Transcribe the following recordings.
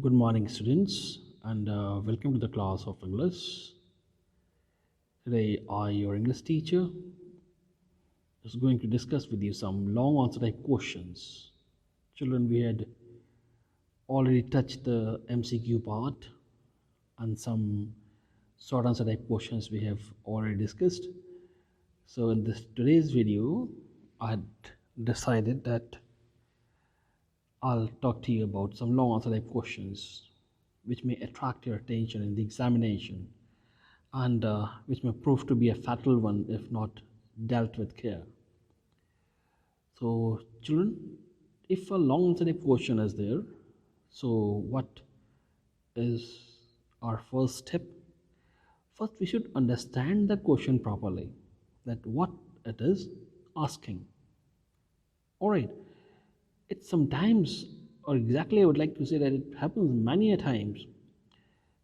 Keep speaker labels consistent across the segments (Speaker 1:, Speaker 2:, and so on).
Speaker 1: Good morning, students, and welcome to the class of English. Today, I, your English teacher, is going to discuss with you some long answer type questions. Children, we had already touched the MCQ part and some short answer type questions we have already discussed. So, in today's video, I had decided that I'll talk to you about some long answer type questions which may attract your attention in the examination and which may prove to be a fatal one if not dealt with care. So, children, if a long answer type question is there, so what is our first step? First, we should understand the question properly, that what it is asking. All right, it's sometimes, or exactly I would like to say that it happens many a times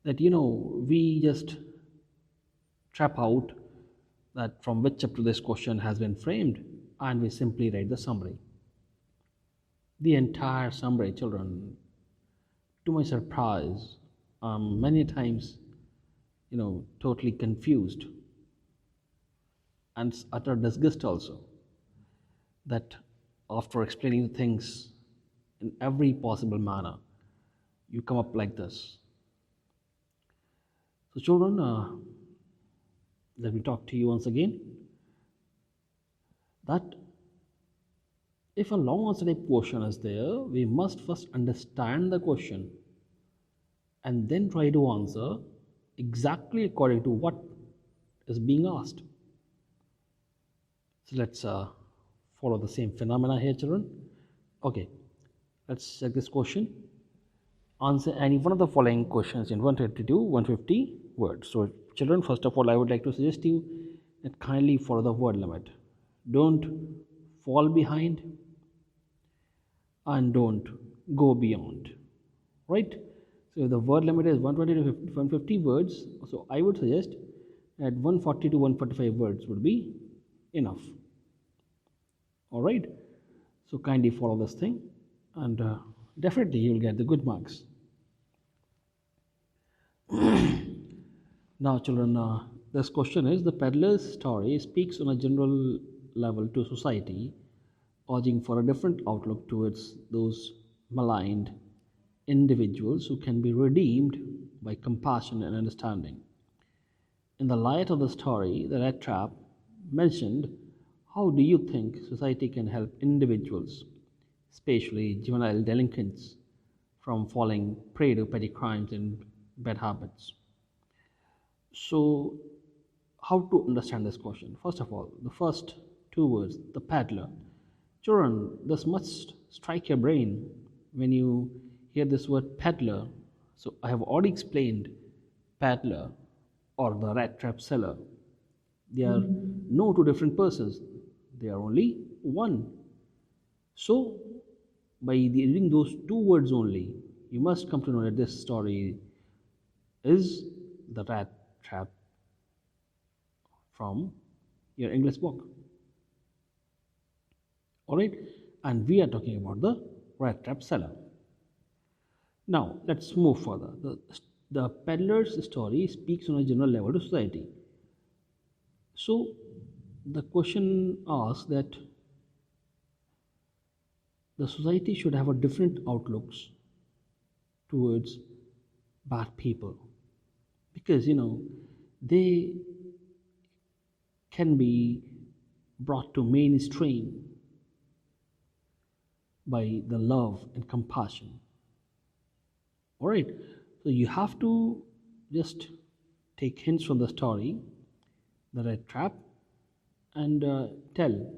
Speaker 1: that we just trap out that from which chapter this question has been framed, and we simply write the summary. The entire summary, children, to my surprise, many times, totally confused and utter disgust also, that after explaining things in every possible manner, you come up like this. So, children, let me talk to you once again that if a long answer type question is there, we must first understand the question and then try to answer exactly according to what is being asked. So let's follow the same phenomena here, children. Okay, let's check this question. Answer any one of the following questions in 150 to 150 words. So, children, first of all, I would like to suggest you that kindly follow the word limit. Don't fall behind and don't go beyond. Right? So, the word limit is 120 to 150 words. So, I would suggest that 140 to 145 words would be enough. All right? So, kindly follow this thing and definitely you will get the good marks. Now, children, this question is the peddler's story speaks on a general level to society, urging for a different outlook towards those maligned individuals who can be redeemed by compassion and understanding. In the light of the story, the rat trap mentioned, how do you think society can help individuals, especially juvenile delinquents, from falling prey to petty crimes and bad habits? So, how to understand this question? First of all, the first two words, the peddler. Children, this must strike your brain when you hear this word peddler. So, I have already explained peddler or the rat trap seller. They are no two different persons, they are only one. So, by reading those two words only, you must come to know that this story is the rat trap from your English book. Alright, and we are talking about the rat trap seller. Now, let's move further. The peddler's story speaks on a general level to society. So, the question asks that the society should have a different outlooks towards bad people, because they can be brought to mainstream by the love and compassion. All right, so you have to just take hints from the story, the rat trap, and tell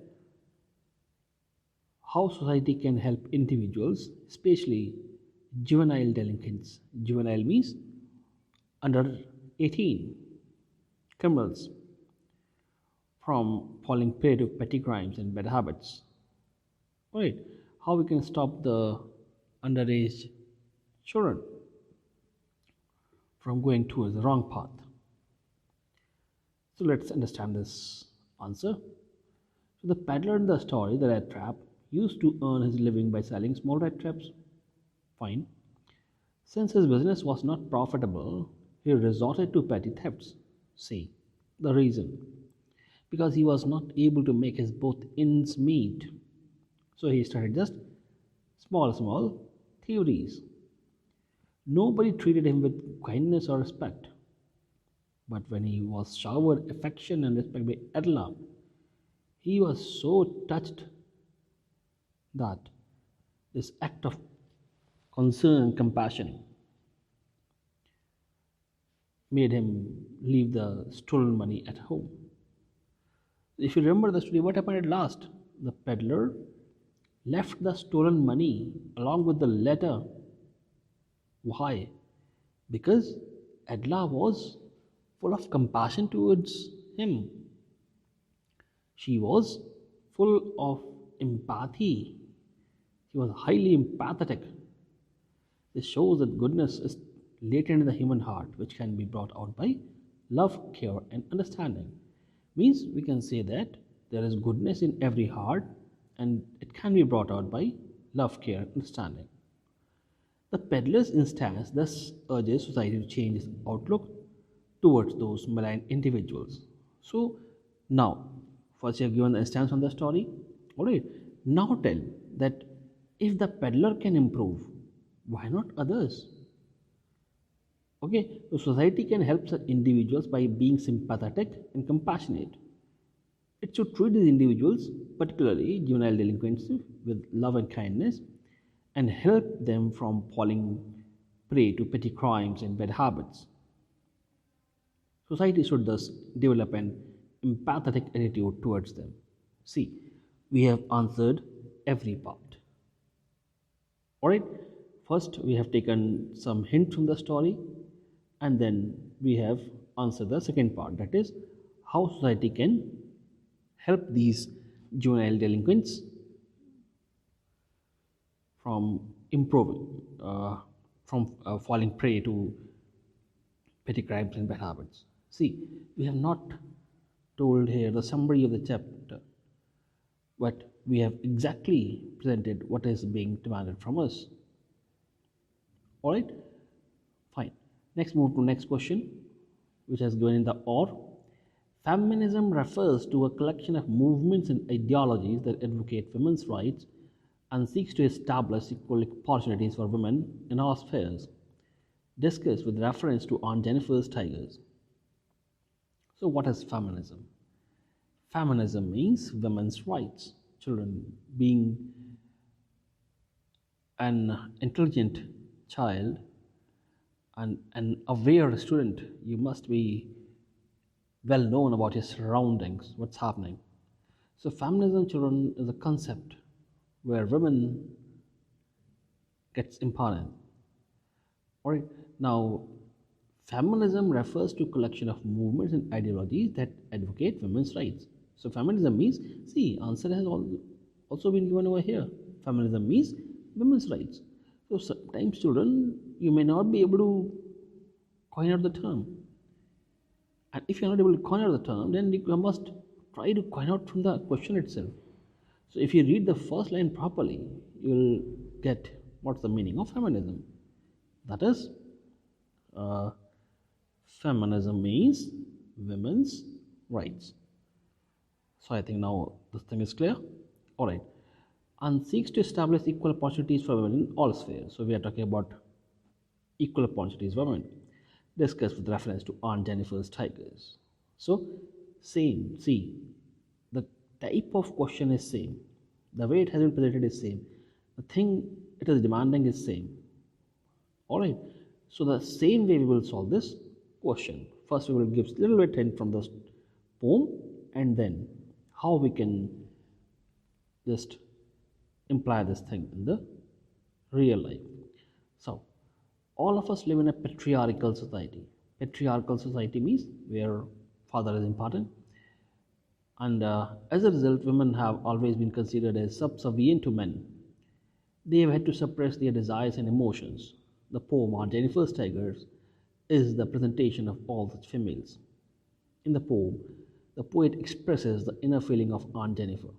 Speaker 1: how society can help individuals, especially juvenile delinquents. Juvenile means under 18 criminals, from falling prey to petty crimes and bad habits. Right? How we can stop the underage children from going towards the wrong path. So let's understand this answer. So the peddler in the story, the rat trap, used to earn his living by selling small rat traps. Fine. Since his business was not profitable, he resorted to petty thefts. See, the reason. Because he was not able to make his both ends meet. So he started just small theories. Nobody treated him with kindness or respect. But when he was showered affection and respect by Adela, he was so touched that this act of concern and compassion made him leave the stolen money at home. If you remember the story, what happened at last? The peddler left the stolen money along with the letter. Why? Because Adla was full of compassion towards him. She was full of empathy. She was highly empathetic. This shows that goodness is latent in the human heart, which can be brought out by love, care, and understanding. Means we can say that there is goodness in every heart and it can be brought out by love, care, and understanding. The peddler's instance thus urges society to change its outlook towards those malign individuals. So now, first you have given the instance on the story. Alright, now tell that if the peddler can improve, why not others? Okay, so society can help such individuals by being sympathetic and compassionate. It should treat these individuals, particularly juvenile delinquents, with love and kindness and help them from falling prey to petty crimes and bad habits. Society should thus develop an empathetic attitude towards them. See, we have answered every part. Alright, first we have taken some hint from the story and then we have answered the second part, that is how society can help these juvenile delinquents from improving, from falling prey to petty crimes and bad habits. See, we have not told here the summary of the chapter, but we have exactly presented what is being demanded from us. All right, fine. Next, move to next question, which has given in the or. Feminism refers to a collection of movements and ideologies that advocate women's rights and seeks to establish equal opportunities for women in all spheres. Discussed with reference to Aunt Jennifer's Tigers. So, what is feminism? Feminism means women's rights. Children, being an intelligent child and an aware student, you must be well known about your surroundings, what's happening. So, feminism, children, is a concept where women gets empowered. All right. Now, feminism refers to a collection of movements and ideologies that advocate women's rights. So, feminism means, see, answer has also been given over here. Feminism means women's rights. So, sometimes, children, you may not be able to coin out the term. And if you are not able to coin out the term, then you must try to coin out from the question itself. So, if you read the first line properly, you will get what's the meaning of feminism. That is, feminism means women's rights. So I think now this thing is clear. All right, and seeks to establish equal opportunities for women in all spheres. So we are talking about equal opportunities for women, discussed with reference to Aunt Jennifer's Tigers. So same. See, the type of question is same. The way it has been presented is same. The thing it is demanding is same. Alright, so the same way we will solve this question. First we will give a little bit hint from the poem and then how we can just imply this thing in the real life. So, all of us live in a patriarchal society. Patriarchal society means where father is important, and as a result women have always been considered as subservient to men. They have had to suppress their desires and emotions. The poem Aunt Jennifer's Tigers is the presentation of all such females. In the poem, the poet expresses the inner feeling of Aunt Jennifer,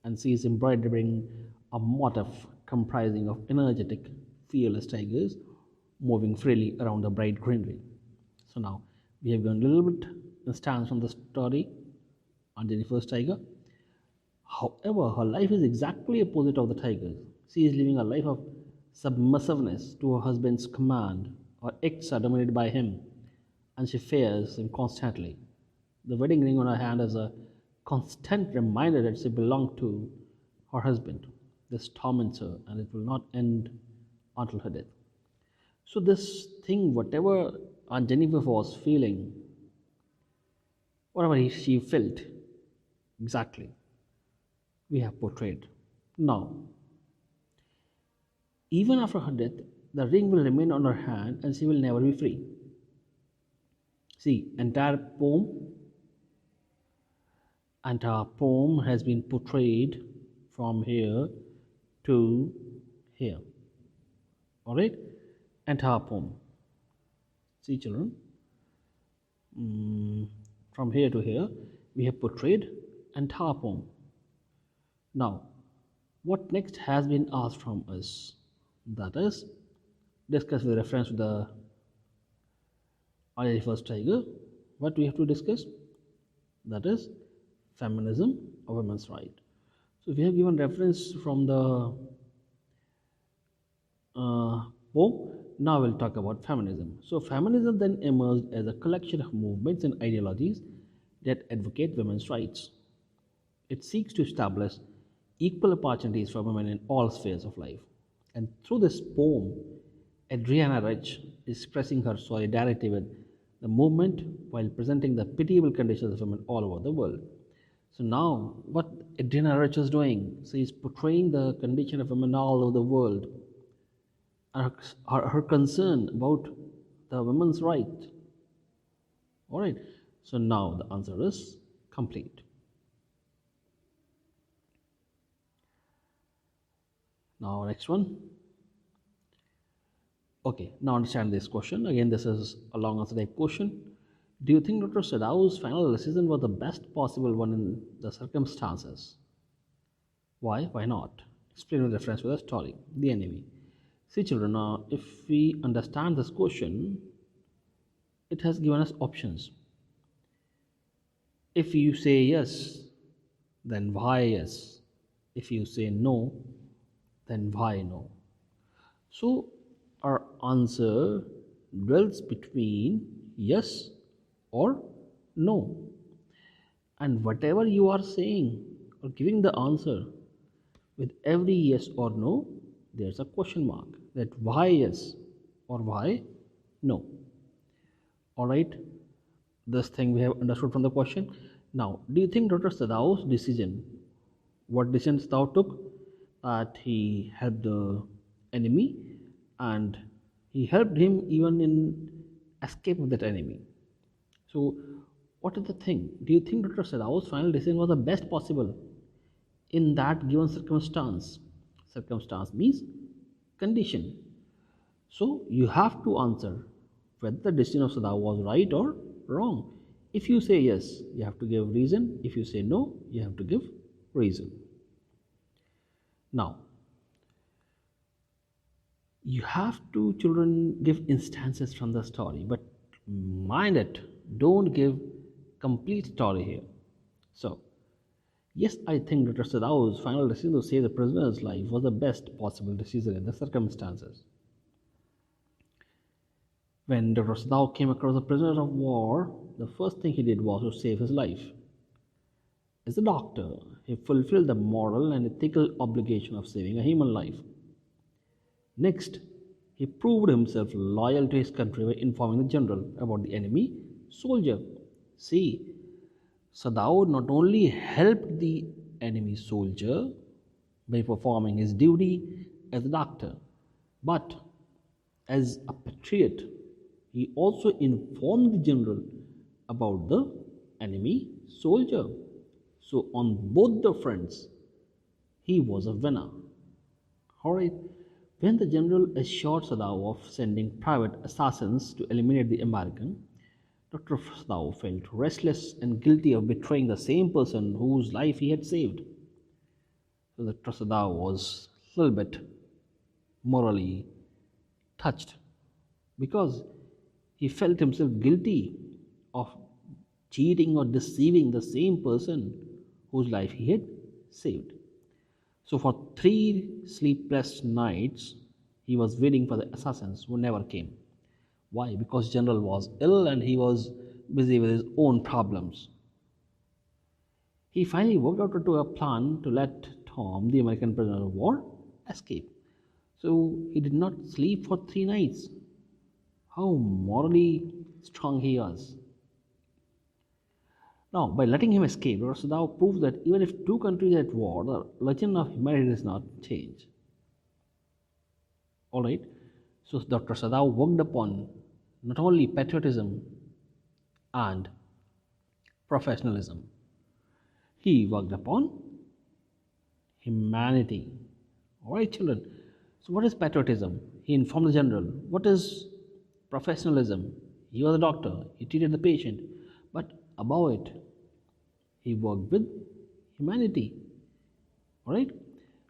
Speaker 1: and she is embroidering a motif comprising of energetic, fearless tigers moving freely around the bright greenery. So now we have gone a little bit instance from the story on Jennifer's tiger. However, her life is exactly opposite of the tiger's. She is living a life of submissiveness to her husband's command. Her acts are dominated by him, and she fears him constantly. The wedding ring on her hand is a constant reminder that she belonged to her husband. This torments her, and it will not end until her death. So, this thing, whatever Aunt Jennifer was feeling, whatever she felt, exactly, we have portrayed. Now, even after her death, the ring will remain on her hand and she will never be free. See, entire poem has been portrayed from here to here. Alright? Entire poem. See, children, from here to here, we have portrayed entire poem. Now, what next has been asked from us? That is, discuss with reference to the already first tiger. What we have to discuss? That is, feminism or women's right. So we have given reference from the poem. Now we'll talk about feminism. So feminism then emerged as a collection of movements and ideologies that advocate women's rights. It seeks to establish equal opportunities for women in all spheres of life. And through this poem, Adriana Rich is expressing her solidarity with the movement while presenting the pitiable conditions of women all over the world. So now, what Adriana Rich is doing, she is portraying the condition of women all over the world, and her concern about the women's right. All right. So now the answer is complete. Now next one. Okay, now understand this question. Again, this is a long answer type question. Do you think Dr. Sadau's final decision was the best possible one in the circumstances? Why? Why not? Explain with reference to the story, the enemy. See, children, if we understand this question, it has given us options. If you say yes, then why yes? If you say no, then why no? So our answer dwells between yes or no. And whatever you are saying or giving the answer, with every yes or no, there's a question mark that why yes or why no. Alright, this thing we have understood from the question. Now, do you think Dr. Sadau's decision, what decision Sadao took? That he helped the enemy and he helped him even in escape of that enemy. So, what is the thing? Do you think Dr. Sadau's final decision was the best possible in that given circumstance? Circumstance means condition. So, you have to answer whether the decision of Sadao was right or wrong. If you say yes, you have to give reason. If you say no, you have to give reason. Now, you have to, children, give instances from the story, but mind it, don't give complete story here. So, yes, I think Dr. Sadao's final decision to save the prisoner's life was the best possible decision in the circumstances. When Dr. Sadao came across the prisoners of war, the first thing he did was to save his life. As a doctor, he fulfilled the moral and ethical obligation of saving a human life. Next, he proved himself loyal to his country by informing the general about the enemy soldier. See, Sadao not only helped the enemy soldier by performing his duty as a doctor, but as a patriot, he also informed the general about the enemy soldier. So, on both the fronts, he was a winner. Alright, when the general assured Sadao of sending private assassins to eliminate the American, Dr. Sadao felt restless and guilty of betraying the same person whose life he had saved. So, Dr. Sadao was a little bit morally touched. because he felt himself guilty of cheating or deceiving the same person whose life he had saved. So, for 3 sleepless nights, he was waiting for the assassins who never came. Why? Because General was ill and he was busy with his own problems. He finally worked out into a plan to let Tom, the American prisoner of war, escape. So he did not sleep for 3 nights. How morally strong he was. Now, by letting him escape, Dr. Sadao proves that even if two countries are at war, the legend of humanity does not change. Alright? So Dr. Sadao worked upon not only patriotism and professionalism, he worked upon humanity. Alright, children. So, what is patriotism? He informed the general. What is professionalism? He was a doctor, he treated the patient. But above it, he worked with humanity. Alright?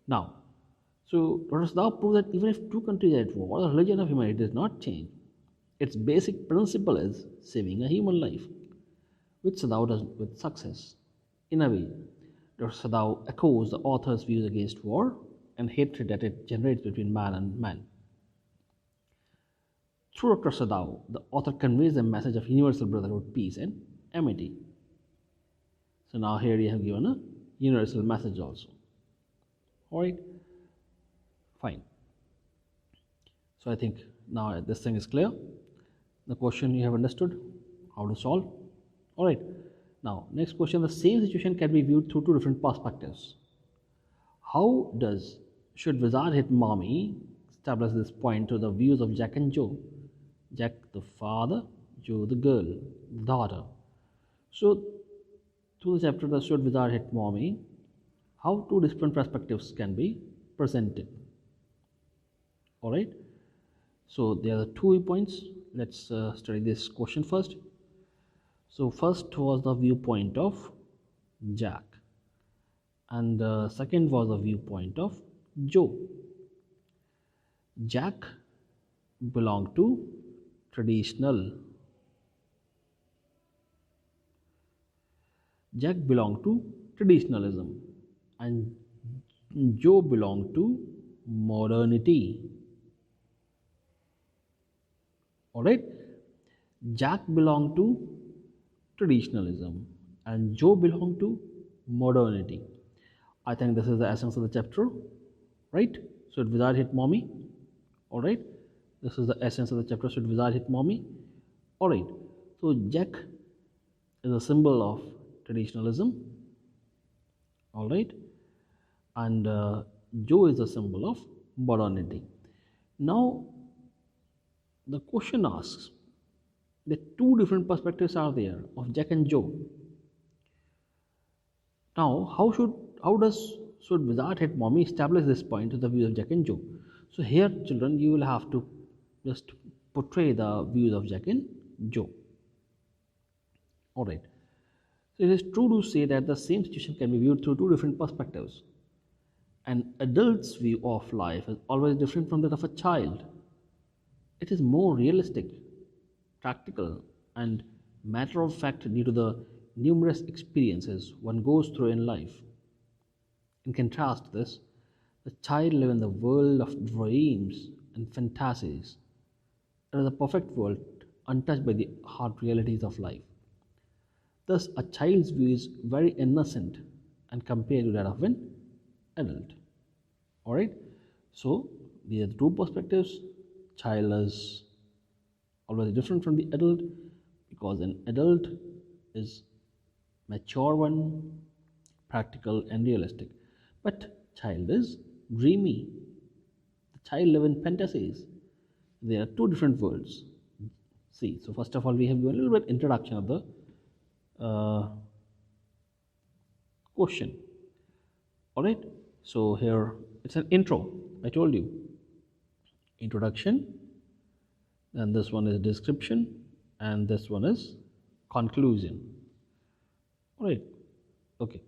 Speaker 1: Now, so let us now prove that even if two countries are at war, the religion of humanity does not change. Its basic principle is saving a human life, which Sadao does with success. In a way, Dr. Sadao echoes the author's views against war and hatred that it generates between man and man. Through Dr. Sadao, the author conveys a message of universal brotherhood, peace, and amity. So now here we have given a universal message also. Alright, fine. So I think now this thing is clear. The question you have understood how to solve. Alright, now next question. The same situation can be viewed through two different perspectives. How does should wizard hit mommy establish this point to the views of Jack and Joe? Jack the father, Joe the girl, the daughter. So through the chapter the should wizard hit mommy, how two different perspectives can be presented. Alright, so there are 2 points. Let's study this question first. So first was the viewpoint of Jack, and the second was the viewpoint of Joe. Jack belonged to traditional. Jack belonged to traditionalism, and Joe belonged to modernity. Alright, Jack belonged to traditionalism and Joe belonged to modernity. I think this is the essence of the chapter, right? Should wizard hit mommy? Alright, this is the essence of the chapter. Should wizard hit mommy? Alright, so Jack is a symbol of traditionalism, alright, and Joe is a symbol of modernity. Now the question asks that two different perspectives are there of Jack and Joe. Now how does should wizard hit mommy establish this point to the views of Jack and Joe? So here children, you will have to just portray the views of Jack and Joe. Alright, so it is true to say that the same situation can be viewed through two different perspectives. An adult's view of life is always different from that of a child. It is more realistic, practical, and matter of fact due to the numerous experiences one goes through in life. In contrast to this, the child lives in the world of dreams and fantasies. It is a perfect world untouched by the hard realities of life. Thus, a child's view is very innocent and compared to that of an adult. Alright, so these are the two perspectives. Child is always different from the adult because an adult is mature one, practical and realistic, but child is dreamy. The child lives in fantasies. There are two different worlds. See, so first of all we have given a little bit introduction of the question. Alright, so here it's an intro. I told you introduction, and this one is description, and this one is conclusion. Alright, okay.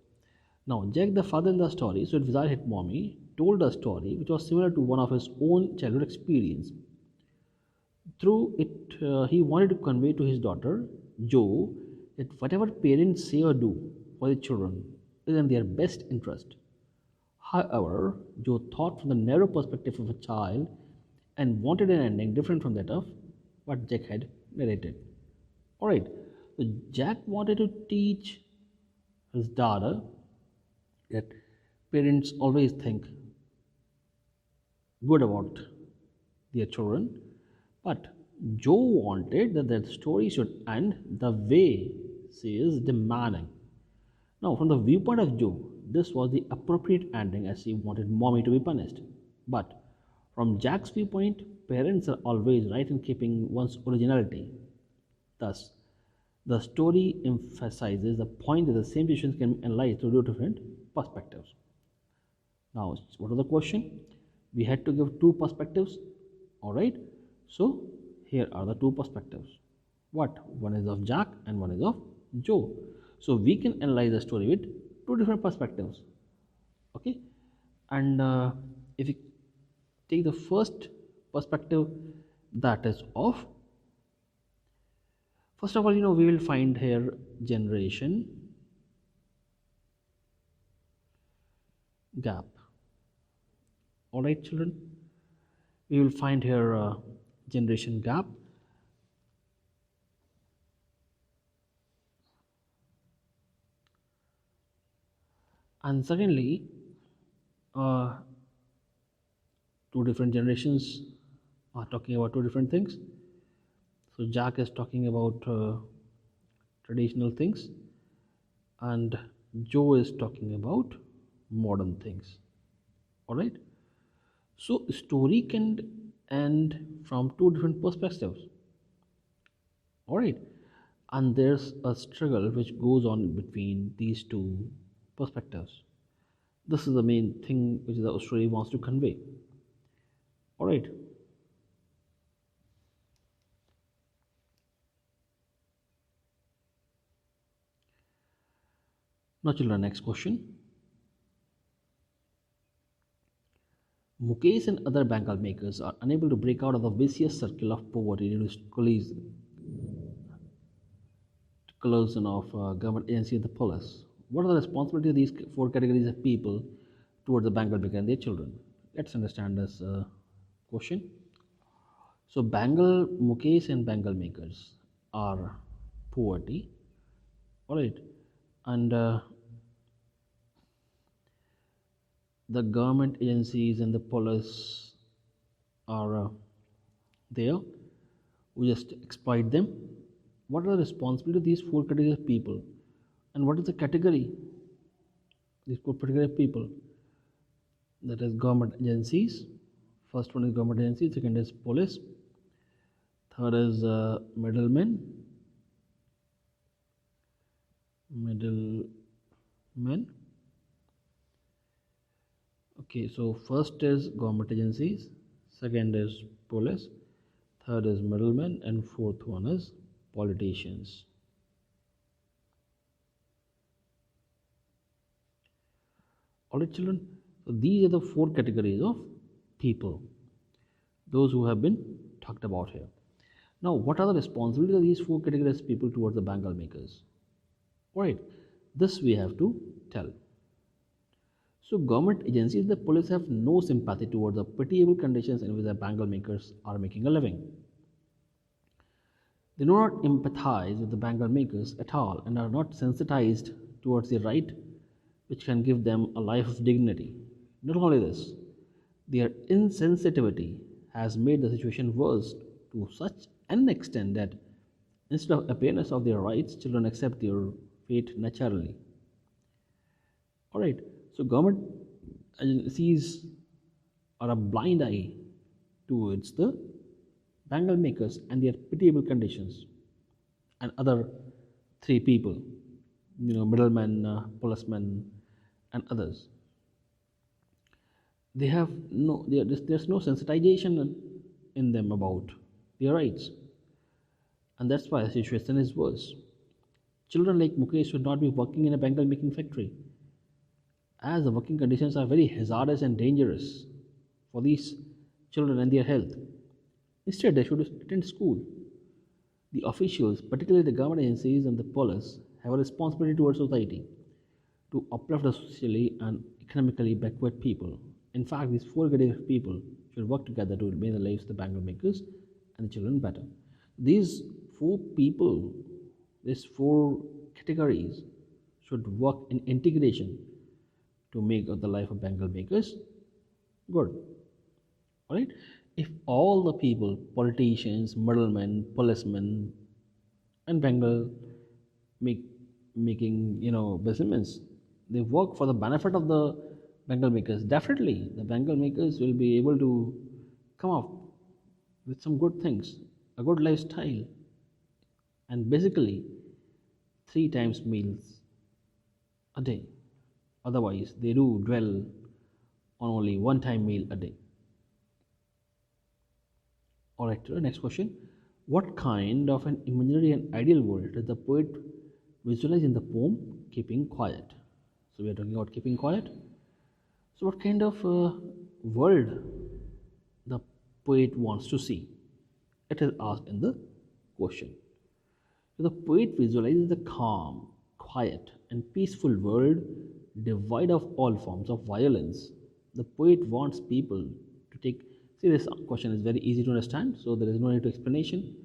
Speaker 1: Now Jack the father in the story, so wizard hit mommy, told a story which was similar to one of his own childhood experience. Through it, he wanted to convey to his daughter, Jo, that whatever parents say or do for their children is in their best interest. However, Jo thought from the narrow perspective of a child and wanted an ending different from that of what Jack had narrated. Alright, so Jack wanted to teach his daughter that parents always think good about their children, but Joe wanted that the story should end the way she is demanding. Now, from the viewpoint of Joe, this was the appropriate ending as she wanted mommy to be punished. But from Jack's viewpoint, parents are always right in keeping one's originality. Thus, the story emphasizes the point that the same situations can be analyzed through two different perspectives. Now, what was the question? We had to give two perspectives. Alright, so here are the two perspectives. What? One is of Jack and one is of Joe. So we can analyze the story with two different perspectives. Okay, and if we take the first perspective, that is of, first of all, we will find here generation gap. Alright, children, we will find here generation gap. And secondly, uh, two different generations are talking about two different things. So Jack is talking about traditional things, and Joe is talking about modern things. All right. So story can end from two different perspectives. All right, and there's a struggle which goes on between these two perspectives. This is the main thing which the story wants to convey. All right. Now, children, next question. Mukesh and other Bengal makers are unable to break out of the vicious circle of poverty due to collusion of government agency and the police. What are the responsibilities of these four categories of people towards the Bengal maker and their children? Let's understand this question. So, Bengal Mukesh and Bengal makers are poverty, all right, and the government agencies and the police are there. We just exploit them. What are the responsibility of these four categories of people, and what is the category? These four categories of people. That is government agencies. First one is government agencies. Second is police. Third is middlemen. Middlemen. Okay, so first is government agencies. Second is police. Third is middlemen, and fourth one is politicians. Alright, children. So these are the four categories of people, those who have been talked about here. Now, what are the responsibilities of these four categories of people towards the Bengal makers? Alright, this we have to tell. So, government agencies and the police have no sympathy towards the pitiable conditions in which the Bengal makers are making a living. They do not empathize with the Bengal makers at all and are not sensitized towards the right which can give them a life of dignity. Not only this, their insensitivity has made the situation worse to such an extent that instead of awareness of their rights, children accept their fate naturally. Alright, so government agencies are a blind eye towards the Bengal makers and their pitiable conditions, and other three people, middlemen, policemen, and others. They have there's no sensitization in them about their rights, and that's why the situation is worse. Children like Mukesh should not be working in a Bengal making factory, as the working conditions are very hazardous and dangerous for these children and their health. Instead, they should attend school. The officials, particularly the government agencies and the police, have a responsibility towards society to uplift the socially and economically backward people. In fact, these four categories of people should work together to make the lives of the bangle makers and the children better. These four people, these four categories, should work in integration to make the life of bangle makers good. All right? If all the people, politicians, middlemen, policemen, and Bengal make making business, they work for the benefit of the Bengal makers. Definitely, the Bengal makers will be able to come up with some good things, a good lifestyle, and basically three times meals a day. Otherwise, they do dwell on only one time meal a day. All right, next question. What kind of an imaginary and ideal world does the poet visualize in the poem Keeping Quiet? So, we are talking about keeping quiet. So, what kind of world the poet wants to see? It is asked in the question. So, the poet visualizes the calm, quiet, and peaceful world devoid of all forms of violence. The poet wants people to take. See, this question is very easy to understand, so there is no need to explanation.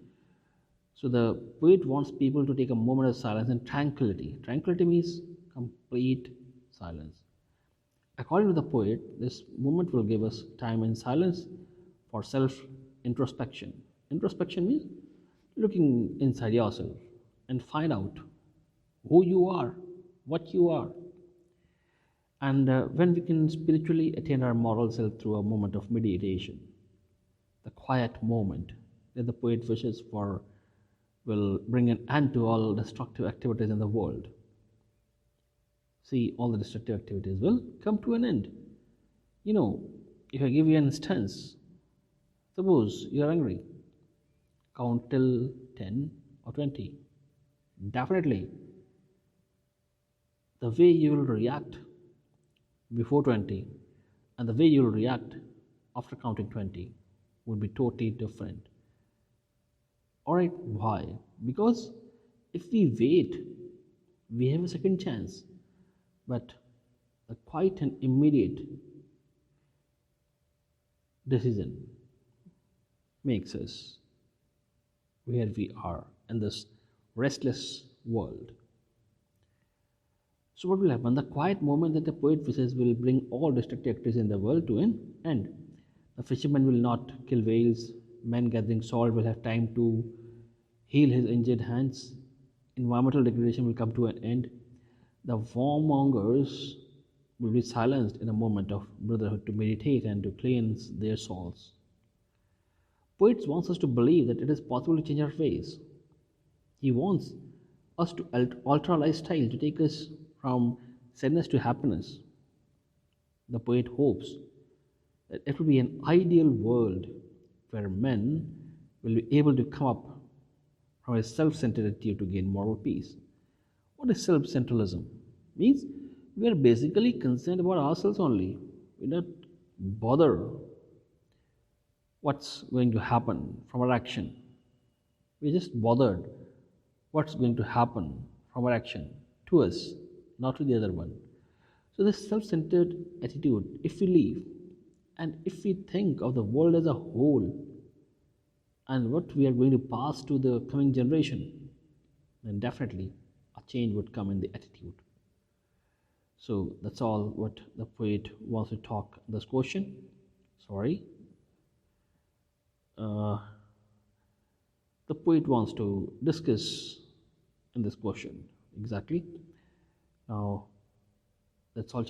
Speaker 1: So, the poet wants people to take a moment of silence and tranquility. Tranquility means complete silence. According to the poet, this moment will give us time in silence for self introspection. Introspection means looking inside yourself and find out who you are, what you are. And when we can spiritually attain our moral self through a moment of meditation, the quiet moment that the poet wishes for will bring an end to all destructive activities in the world. See, all the destructive activities will come to an end. You know, if I give you an instance, suppose you are angry, count till 10 or 20. Definitely, the way you will react before 20 and the way you will react after counting 20 would be totally different. Alright, why? Because if we wait, we have a second chance. But a quite an immediate decision makes us where we are in this restless world. So, what will happen? The quiet moment that the poet wishes will bring all destructive activities in the world to an end. The fisherman will not kill whales, men gathering salt will have time to heal his injured hands, environmental degradation will come to an end, the warmongers will be silenced in a moment of brotherhood to meditate and to cleanse their souls. Poets wants us to believe that it is possible to change our ways. He wants us to alter our lifestyle to take us from sadness to happiness. The poet hopes that it will be an ideal world where men will be able to come up from a self-centered attitude to gain moral peace. What is self-centralism? Means we are basically concerned about ourselves only. We don't bother what's going to happen from our action. We're just bothered what's going to happen from our action to us, not to the other one. So this self-centered attitude, if we leave and if we think of the world as a whole and what we are going to pass to the coming generation, then definitely a change would come in the attitude. So that's all what the poet wants to talk this question. Sorry. The poet wants to discuss in this question exactly. Now, that's all.